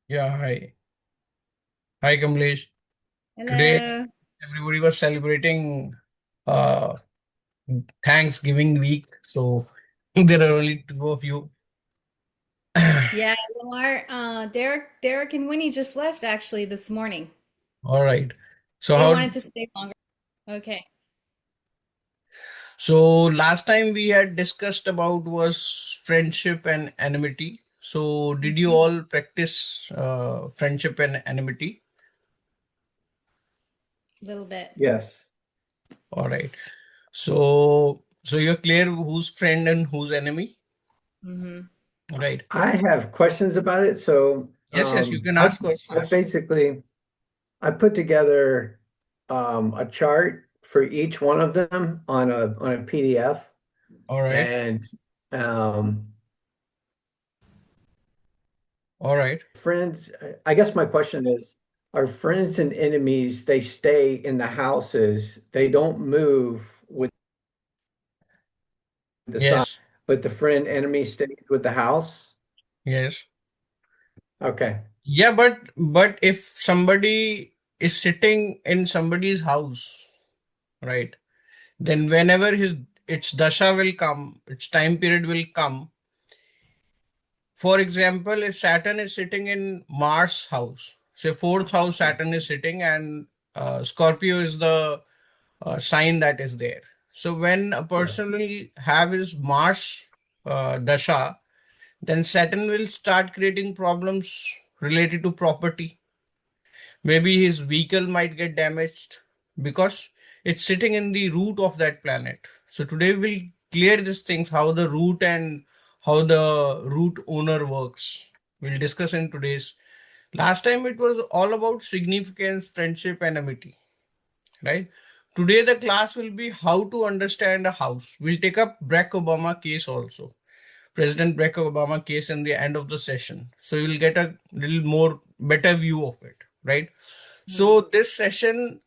Yeah, hi. Hi, Kamlesh. Today, Hello. everybody was celebrating uh, Thanksgiving week. So, there are only two of you. Yeah, well, Derek and Winnie just left actually this morning. All right. So, They how? wanted to stay longer. Okay. So, last time we had discussed about was friendship and enmity. So, did you Mhm. all practice friendship and enmity? A little bit. Yes. All right. So you're clear who's friend and who's enemy, Hmm. right? I have questions about it. So Yes, yes. You can I ask I questions. basically I put together a chart for each one of them on a PDF. All right. And um, All right. friends, I guess my question is, are friends and enemies, they stay in the houses, they don't move with the sign, Yes. but the friend enemy stays with the house? Yes. Okay. Yeah, but if somebody is sitting in somebody's house, right? Then whenever his its dasha will come, its time period will come. For example, if Saturn is sitting in Mars house, say fourth house Saturn is sitting, and Scorpio is the sign that is there. So when a Yeah. person will have his Mars dasha, then Saturn will start creating problems related to property. Maybe his vehicle might get damaged because it's sitting in the root of that planet. So today we'll clear these things, how the root and how the root owner works. We'll discuss in today's. Last time it was all about significance, friendship, and amity, right? Today the class will be how to understand a house. We'll take up Barack Obama case also. President Barack Obama case in the end of the session. So you will get a little more better view of it, right? Mhm. So this session,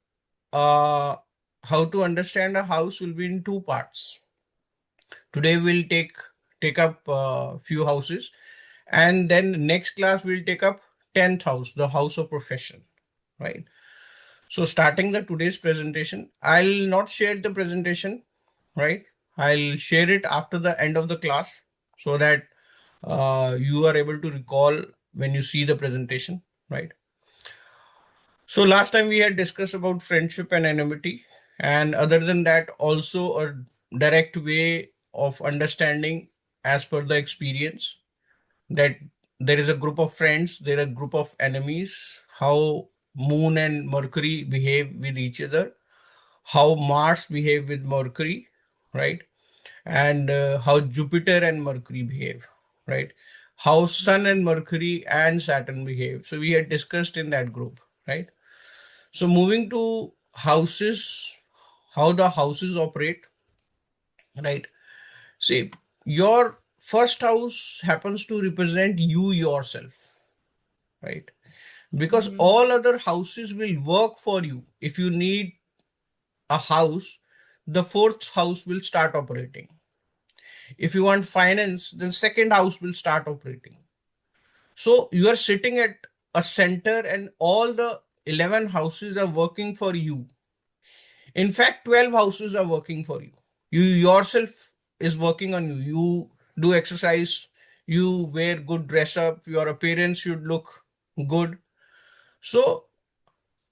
uh, how to understand a house will be in two parts. Today we'll take up few houses, and then next class we'll take up 10th house, the house of profession, right? So starting the today's presentation, I'll not share the presentation, right? I'll share it after the end of the class so that you are able to recall when you see the presentation, right? So last time we had discussed about friendship and enmity, and other than that, also a direct way of understanding as per the experience that there is a group of friends, there are a group of enemies, how Moon and Mercury behave with each other, how Mars behave with Mercury, right? And how Jupiter and Mercury behave, right? How Sun and Mercury and Saturn behave. So we had discussed in that group, right? So moving to houses, how the houses operate, right? See, your first house happens to represent you yourself, right? Because Mhm. all other houses will work for you. If you need a house, the fourth house will start operating. If you want finance, then second house will start operating. So you are sitting at a center and all the 11 houses are working for you. In fact, 12 houses are working for you. You yourself is working on you. You do exercise, you wear good dress up, your appearance should look good. So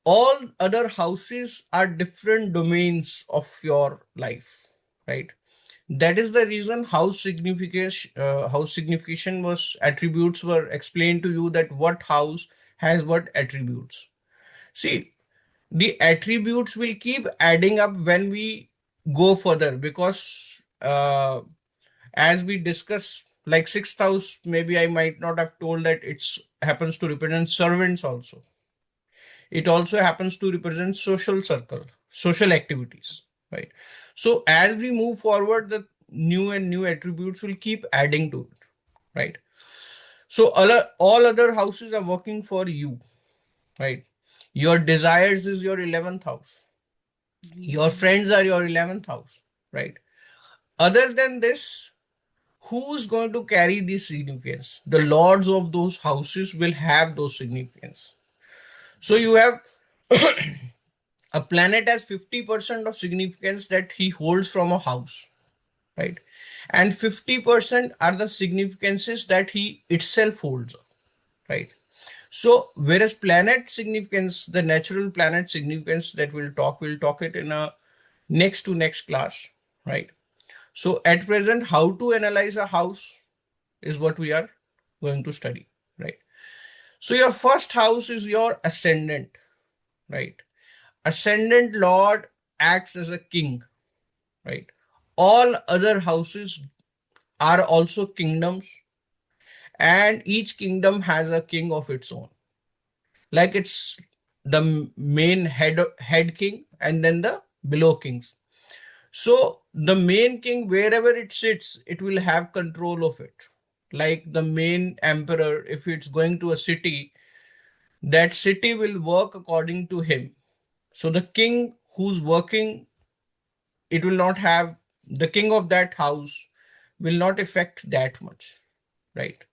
all other houses are different domains of your life, right? That is the reason how signification was attributes were explained to you, that what house has what attributes. See, the attributes will keep adding up when we go further, because as we discuss, like sixth house, maybe I might not have told that it's happens to represent servants also. It also happens to represent social circle, social activities, right? So as we move forward, the new and new attributes will keep adding to it, right? So all other houses are working for you, right? Your desires is your 11th house. Your Mhm. friends are your 11th house, right? Other than this, who's going to carry this significance? The lords of those houses will have those significance. So you have a planet has 50% of significance that he holds from a house, right? And 50% are the significances that he itself holds, right? So whereas planet significance, the natural planet significance that we'll talk it in a next to next class, right? So at present, how to analyze a house is what we are going to study, right? So your first house is your ascendant, right? Ascendant lord acts as a king, right? All other houses are also kingdoms, and each kingdom has a king of its own. Like it's the main head king and then the below kings. So the main king, wherever it sits, it will have control of it. Like the main emperor, if it's going to a city, that city will work according to him. So the king who's working, it will not have, the king of that house will not affect that much, right?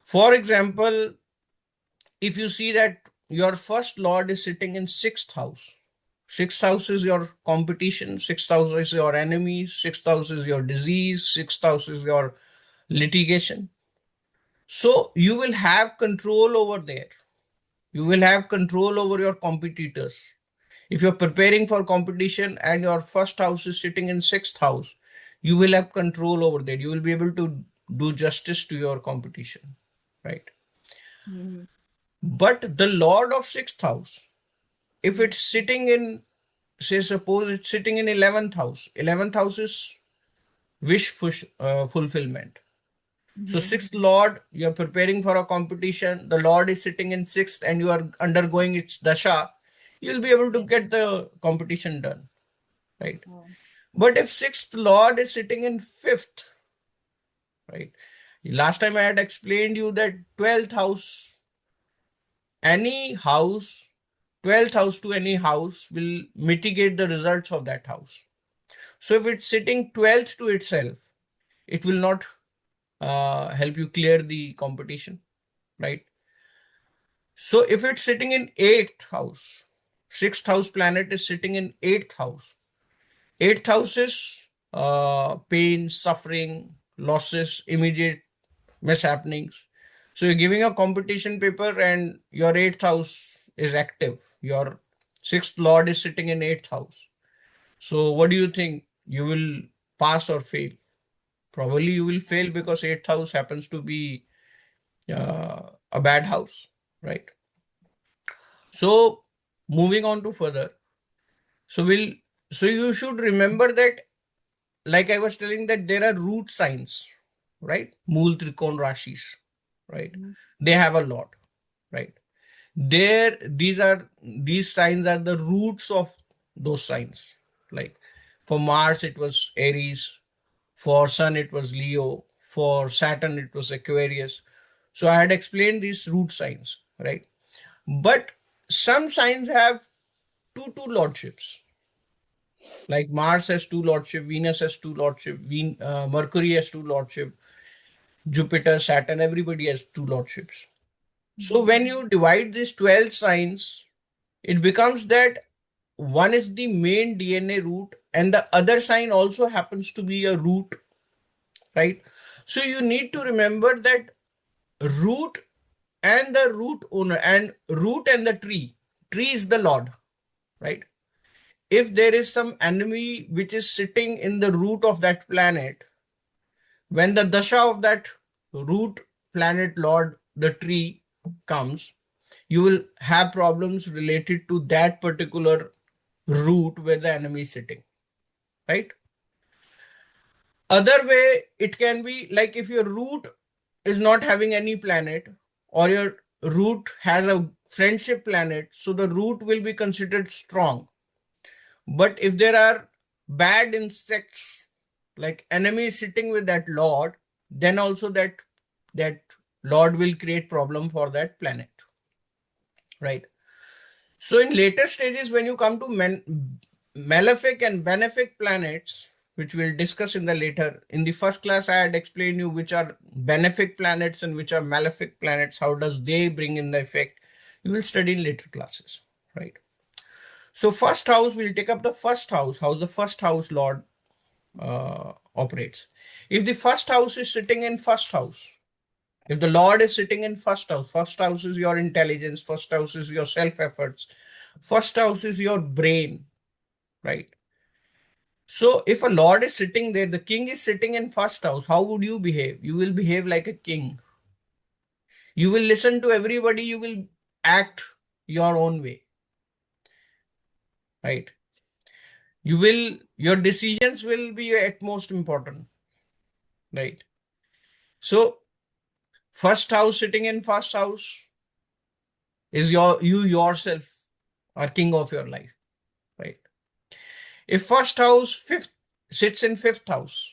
For example, if you see that your first lord is sitting in sixth house, sixth house is your competition, sixth house is your enemy, sixth house is your disease, sixth house is your litigation. So you will have control over there. You will have control over your competitors. If you're preparing for competition and your first house is sitting in sixth house, you will have control over that. You will be able to do justice to your competition, right? Mhm. But the lord of sixth house, if Mhm. it's sitting in, say, suppose it's sitting in 11th house, 11th house is fulfillment. So, Mhm. sixth lord, you're preparing for a competition, the lord is sitting in sixth and you are undergoing its dasha, you'll be able to Yeah. get the competition done, right? Oh. But if sixth lord is sitting in fifth, right? Last time I had explained you that 12th house, any house, 12th house to any house will mitigate the results of that house. So if it's sitting 12th to itself, it will not help you clear the competition, right? So if it's sitting in eighth house, sixth house planet is sitting in eighth house. Eighth house is pain, suffering, losses, immediate mishappenings. So you're giving a competition paper and your eighth house is active. Your sixth lord is sitting in eighth house. So what do you think? You will pass or fail? Probably you will fail because eighth house happens to be a bad house, right? So moving on to further. So we'll so you should remember that, like I was telling, that there are root signs, right? Mool Trikon Rashis, right? Mhm. They have a lot, right? These signs are the roots of those signs. Like for Mars, it was Aries, for Sun, it was Leo, for Saturn, it was Aquarius. So I had explained these root signs, right? But some signs have two lordships. Like Mars has two lordship, Venus has two lordship, Mercury has two lordship, Jupiter, Saturn, everybody has two lordships. So Mhm. when you divide these 12 signs, it becomes that one is the main DNA root and the other sign also happens to be a root, right? So you need to remember that root and the root owner and root and the tree is the lord, right? If there is some enemy which is sitting in the root of that planet, when the dasha of that root planet lord, the tree, comes, you will have problems related to that particular root where the enemy is sitting, right? Other way, it can be like if your root is not having any planet or your root has a friendship planet, so the root will be considered strong. But if there are bad insects like enemies sitting with that lord, then also that lord will create problem for that planet, right? So in later stages, when you come to malefic and benefic planets, which we'll discuss in the later. In the first class, I had explained you which are benefic planets and which are malefic planets. How does they bring in the effect? You will study in later classes, right? So first house, we'll take up the first house, how the first house lord operates. If the first house is sitting in first house, if the lord is sitting in first house is your intelligence, first house is your self efforts, first house is your brain, right? So if a lord is sitting there, the king is sitting in first house, how would you behave? You will behave like a king. You will listen to everybody, you will act your own way, right? Your decisions will be at most important, right? So first house sitting in first house is you yourself are king of your life, right? If first house fifth sits in fifth house,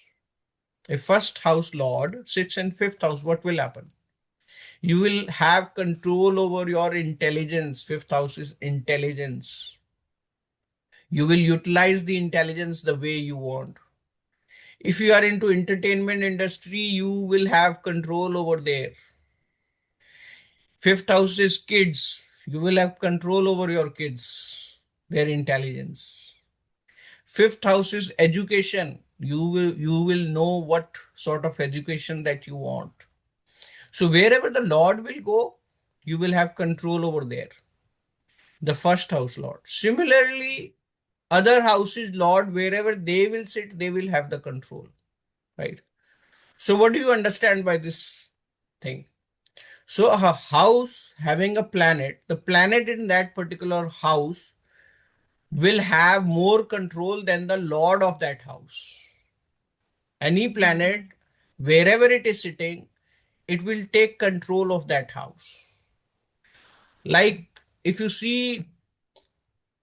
if first house lord sits in fifth house, what will happen? You will have control over your intelligence. Fifth house is intelligence. You will utilize the intelligence the way you want. If you are into entertainment industry, you will have control over there. Fifth house is kids. You will have control over your kids, their intelligence. Fifth house is education. You will know what sort of education that you want. So wherever the Lord will go, you will have control over there. The first house Lord. Similarly, other houses Lord, wherever they will sit, they will have the control. Right. So what do you understand by this thing? So a house having a planet, the planet in that particular house will have more control than the lord of that house. Any planet, wherever it is sitting, it will take control of that house. Like if you see,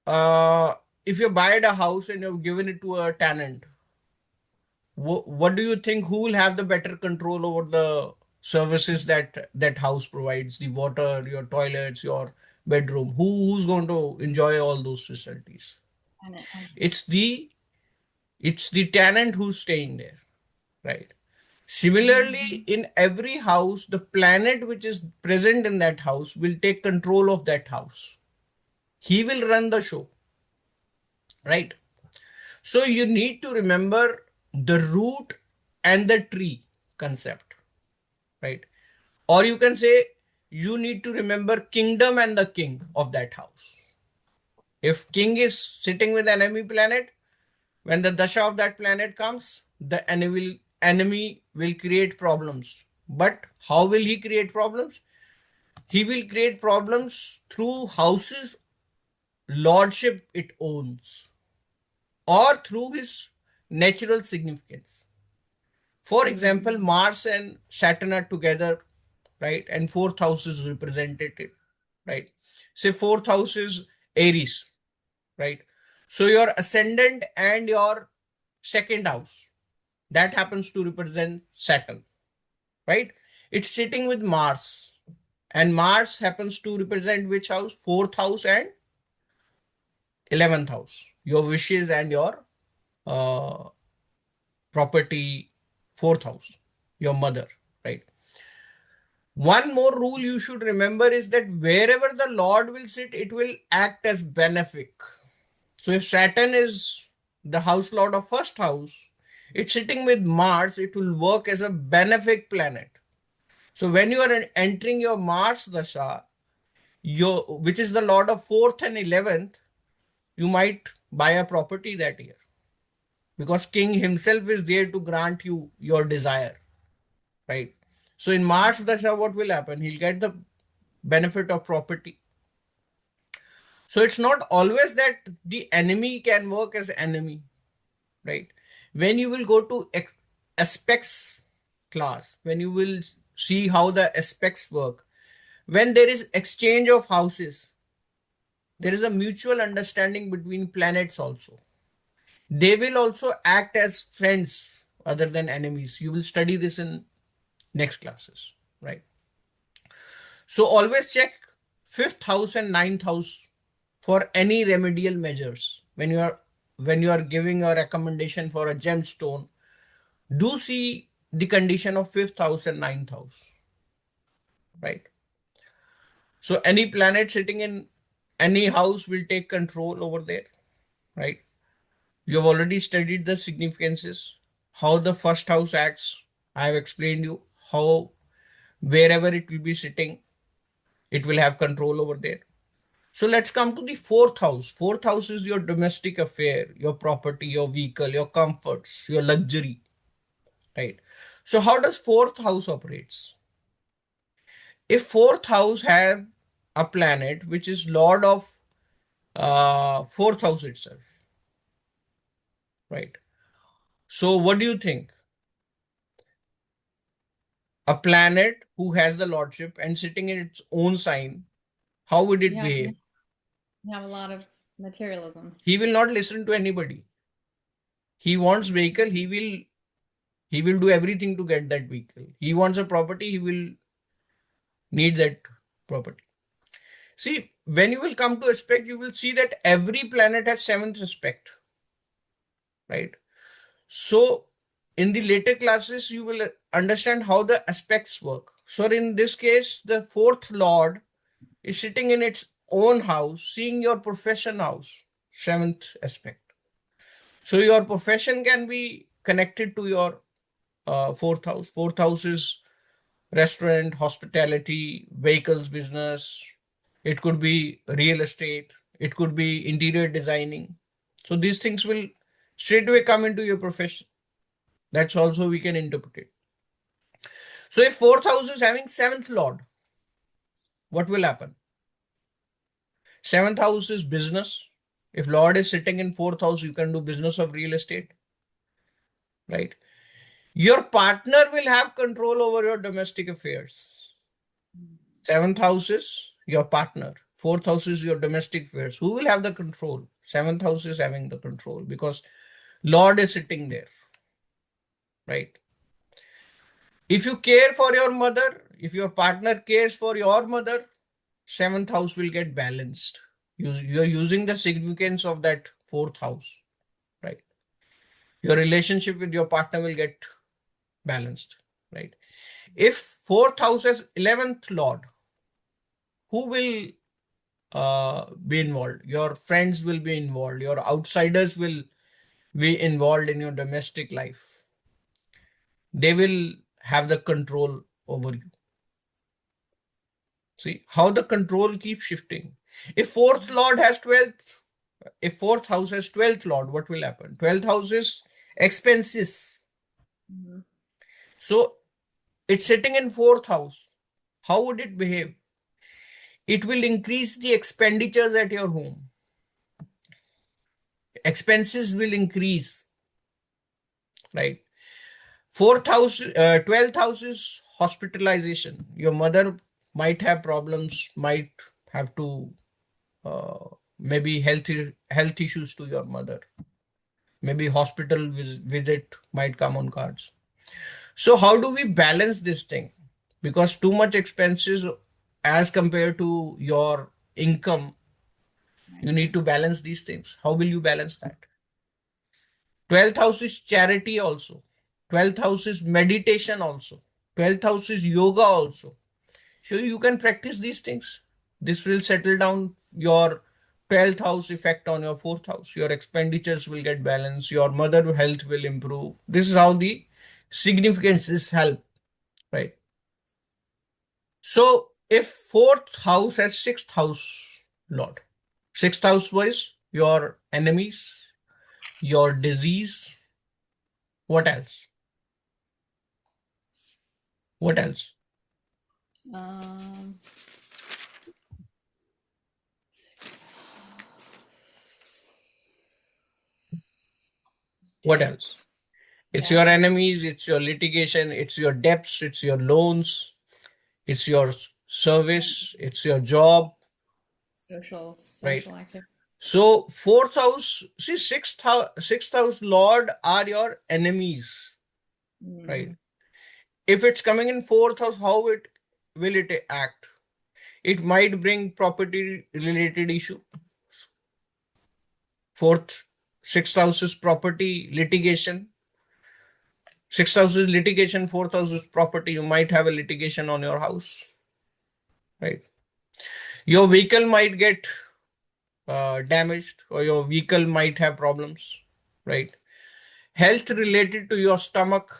uh, if you buy a house and you've given it to a tenant, what do you think? Who will have the better control over the services that that house provides? The water, your toilets, your bedroom. Who's going to enjoy all those facilities? Tenant. It's the tenant who's staying there, right? Similarly, in every house, the planet which is present in that house will take control of that house. He will run the show, right? So you need to remember the root and the tree concept, right? Or you can say you need to remember kingdom and the king of that house. If king is sitting with enemy planet, when the dasha of that planet comes, the enemy will create problems. But how will he create problems? He will create problems through houses lordship it owns or through his natural significance. For example, Mars and Saturn are together, right? And fourth house is represented, right? Say fourth house is Aries, right? So your ascendant and your second house, that happens to represent Saturn, right? It's sitting with Mars, and Mars happens to represent which house? Fourth house and 11th house, your wishes and your uh, property, fourth house, your mother, right? One more rule you should remember is that wherever the Lord will sit, it will act as benefic. So if Saturn is the house lord of first house, it's sitting with Mars, it will work as a benefic planet. So when you are entering your Mars dasha, your which is the lord of fourth and 11th, you might buy a property that year because king himself is there to grant you your desire, right? So in Mars dasha, what will happen? He'll get the benefit of property. So it's not always that the enemy can work as enemy, right? When you will go to aspects class, when you will see how the aspects work, when there is exchange of houses, there is a mutual understanding between planets also. They will also act as friends other than enemies. You will study this in next classes, right? So always check fifth house and ninth house for any remedial measures when you are when you are giving a recommendation for a gemstone, do see the condition of fifth house and ninth house, right? So any planet sitting in any house will take control over there, right? You have already studied the significances, how the first house acts. I have explained you how wherever it will be sitting, it will have control over there. So let's come to the fourth house. Fourth house is your domestic affair, your property, your vehicle, your comforts, your luxury, right? So how does fourth house operates? If fourth house have a planet which is lord of fourth house itself, right? So what do you think? A planet who has the lordship and sitting in its own sign, how would it You have behave? you have a lot of materialism. He will not listen to anybody. He wants vehicle, he will do everything to get that vehicle. He wants a property, he will need that property. See, when you will come to aspect, you will see that every planet has seventh aspect, right? So in the later classes, you will understand how the aspects work. So in this case, the fourth lord is sitting in its own house, seeing your profession house, seventh aspect. So your profession can be connected to your fourth house. Fourth house is restaurant, hospitality, vehicles business. It could be real estate. It could be interior designing. So these things will straight away come into your profession. That's also we can interpret it. So if fourth house is having seventh lord, what will happen? Seventh house is business. If lord is sitting in fourth house, you can do business of real estate, right? Your partner will have control over your domestic affairs. Seventh house is your partner. Fourth house is your domestic affairs. Who will have the control? Seventh house is having the control because Lord is sitting there, right? If you care for your mother, if your partner cares for your mother, seventh house will get balanced. You're using the significance of that fourth house, right? Your relationship with your partner will get balanced, right? If fourth house has 11th lord, who will be involved? Your friends will be involved. Your outsiders will be involved in your domestic life. They will have the control over you. See how the control keeps shifting. If fourth lord has 12th, if fourth house has 12th lord, what will happen? 12th house is expenses. Mhm. So it's sitting in fourth house. How would it behave? It will increase the expenditures at your home. Expenses will increase, right? Fourth house, 12th house is hospitalization. Your mother might have problems, might have to uh, maybe health issues to your mother. Maybe hospital visit might come on cards. So how do we balance this thing? Because too much expenses as compared to your income, you Right. need to balance these things. How will you balance that? 12th house is charity also. 12th house is meditation also. 12th house is yoga also. So you can practice these things. This will settle down your 12th house effect on your fourth house. Your expenditures will get balanced. Your mother health will improve. This is how the significances help, right? So if fourth house has sixth house lord, sixth house was your enemies, your disease. What else? What else? Um, What else? debts, It's your debts, enemies, it's your litigation, it's your debts, it's your loans, it's your service, it's your job, social right? social activity. So fourth house, see sixth house lord are your enemies, right? Mm, If it's coming in fourth house, how it will it act? It might bring property related issue. Fourth Sixth house is property, litigation. Sixth house is litigation, fourth house is property. You might have a litigation on your house, right? Your vehicle might get damaged, or your vehicle might have problems, right? Health related to your stomach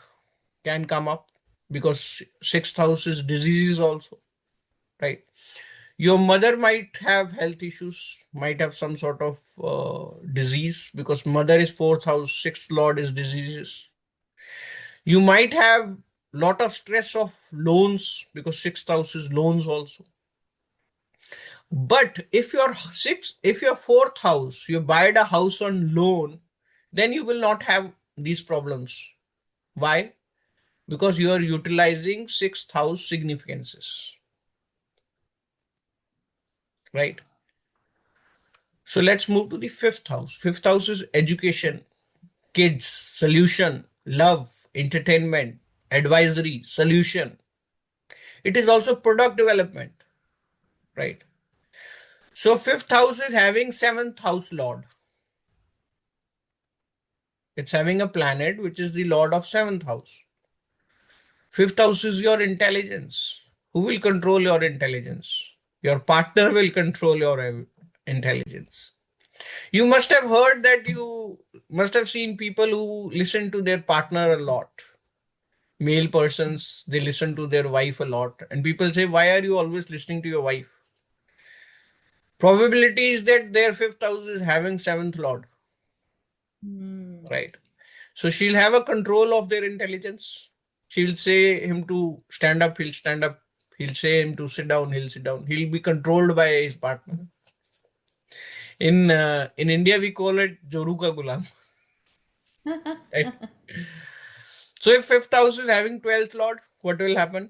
can come up because sixth house is diseases also, right? Your mother might have health issues, might have some sort of disease because mother is fourth house, sixth lord is diseases. You might have lot of stress of loans because sixth house is loans also. But if your fourth house, you buy a house on loan, then you will not have these problems. Why? Because you are utilizing sixth house significances, right? So let's move to the fifth house. Fifth house is education, kids, solution, love, entertainment, advisory, solution. It is also product development, right? So fifth house is having seventh house lord. It's having a planet which is the lord of seventh house. Fifth house is your intelligence. Who will control your intelligence? Your partner will control your intelligence. You must have heard that you must have seen people who listen to their partner a lot. Male persons, they listen to their wife a lot. And people say, why are you always listening to your wife? Probability is that their fifth house is having seventh lord, right? So she'll have a control of their intelligence. She'll say him to stand up, he'll stand up. He'll say him to sit down, he'll sit down. He'll be controlled by his partner. In India, we call it Joru ka gulam. Right? So if fifth house is having 12th lord, what will happen?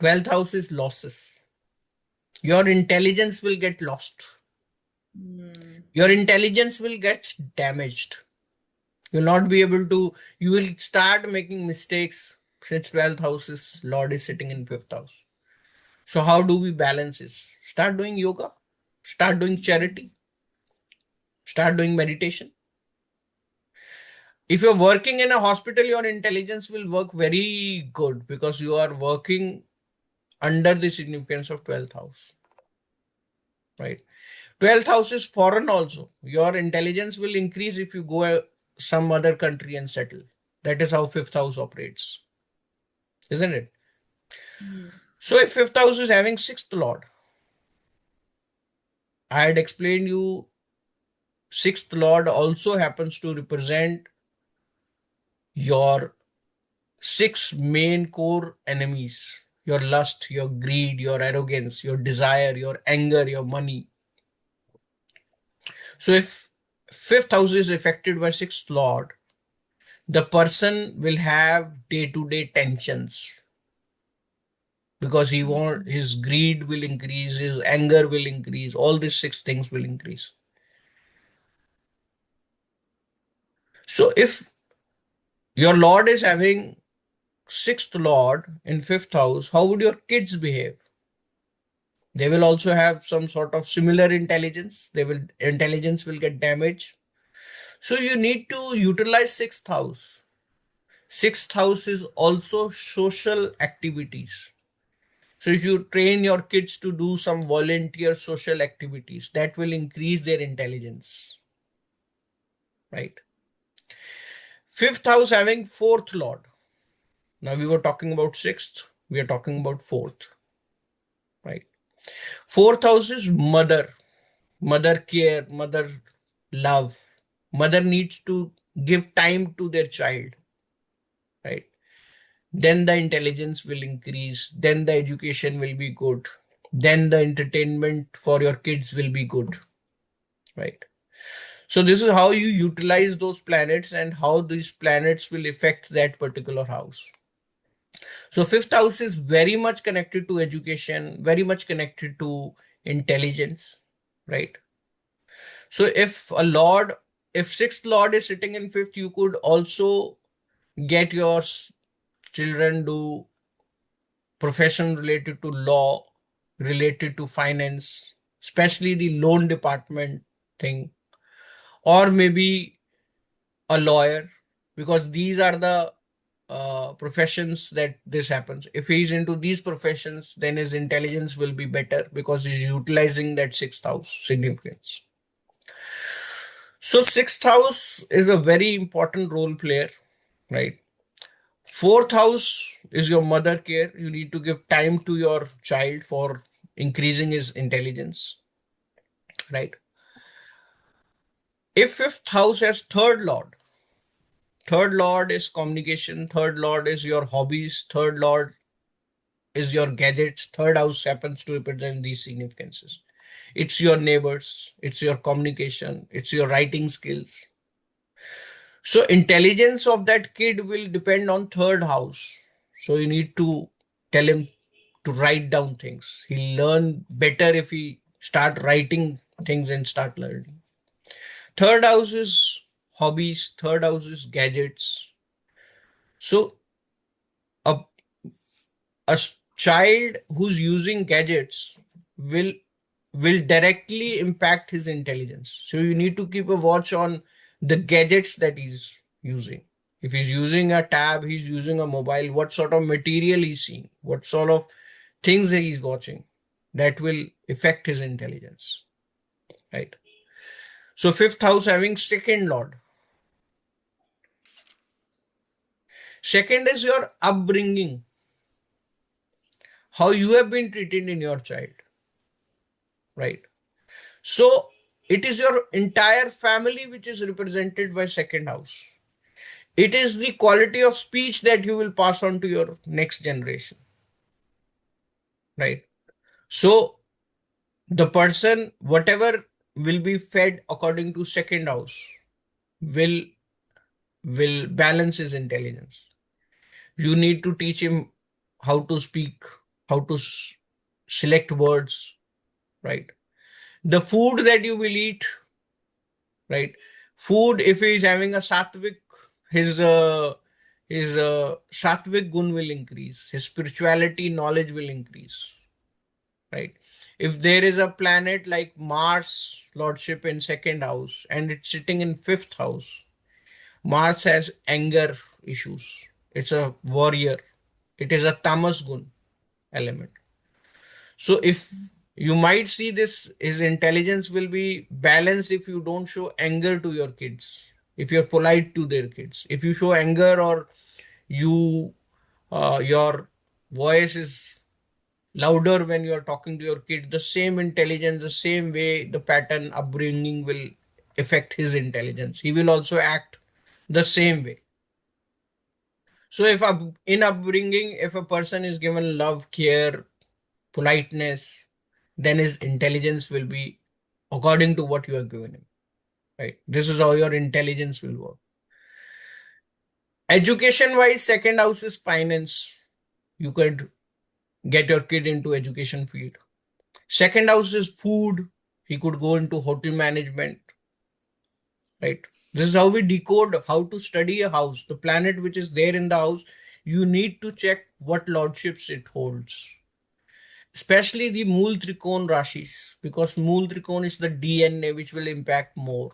12th house is losses. Your intelligence will get lost. Your intelligence will get damaged. You'll not be able to, you will start making mistakes since 12th house is lord is sitting in fifth house. So how do we balance this? Start doing yoga, start doing charity, start doing meditation. If you're working in a hospital, your intelligence will work very good because you are working under the significance of 12th house, right? 12th house is foreign also. Your intelligence will increase if you go some other country and settle. That is how fifth house operates, isn't it? So if fifth house is having sixth lord, I had explained you sixth lord also happens to represent your six main core enemies: your lust, your greed, your arrogance, your desire, your anger, your money. So if fifth house is affected by sixth lord, the person will have day-to-day tensions because his greed will increase, his anger will increase, all these six things will increase. So if your lord is having sixth lord in fifth house, how would your kids behave? They will also have some sort of similar intelligence. Intelligence will get damaged. So you need to utilize sixth house. Sixth house is also social activities. So if you train your kids to do some volunteer social activities, that will increase their intelligence, right? Fifth house having fourth lord. Now we were talking about sixth, we are talking about fourth, right? Fourth house is mother, mother care, mother love. Mother needs to give time to their child, right? Then the intelligence will increase, then the education will be good, then the entertainment for your kids will be good, right? So this is how you utilize those planets and how these planets will affect that particular house. So fifth house is very much connected to education, very much connected to intelligence, right? So if sixth lord is sitting in fifth, you could also get your children do profession related to law, related to finance, especially the loan department thing, or maybe a lawyer, because these are the professions that this happens. If he's into these professions, then his intelligence will be better because he's utilizing that sixth house significance. So sixth house is a very important role player, right? Fourth house is your mother care. You need to give time to your child for increasing his intelligence, right? If fifth house has third lord is communication, third lord is your hobbies, third lord is your gadgets, third house happens to represent these significances. It's your neighbors, it's your communication, it's your writing skills. So intelligence of that kid will depend on third house. So you need to tell him to write down things. He'll learn better if he start writing things and start learning. Third house is hobbies, third house is gadgets. So a, a child who's using gadgets will directly impact his intelligence. So you need to keep a watch on the gadgets that he's using. If he's using a tab, he's using a mobile, what sort of material he's seeing, what sort of things that he's watching, that will affect his intelligence, right? So fifth house having second lord. Second is your upbringing, how you have been treated in your child, right? So it is your entire family which is represented by second house. It is the quality of speech that you will pass on to your next generation, right? So the person, whatever will be fed according to second house, will balance his intelligence. You need to teach him how to speak, how to select words, right? The food that you will eat, right? Food, if he is having a sattvic, his sattvic gun will increase, his spirituality knowledge will increase, right? If there is a planet like Mars lordship in second house and it's sitting in fifth house, Mars has anger issues. It's a warrior. It is a tamas gun element. So if you might see this, his intelligence will be balanced if you don't show anger to your kids. If you're polite to their kids, if you show anger, or you your voice is louder when you are talking to your kid, the same intelligence, the same way, the pattern upbringing will affect his intelligence. He will also act the same way. So if in upbringing, if a person is given love, care, politeness, then his intelligence will be according to what you are given him, right? This is how your intelligence will work. Education wise, second house is finance. You could get your kid into education field. Second house is food. He could go into hotel management, right? This is how we decode how to study a house. The planet which is there in the house, you need to check what lordships it holds, especially the Mool Trikon Rashis, because Mool Trikon is the DNA which will impact more.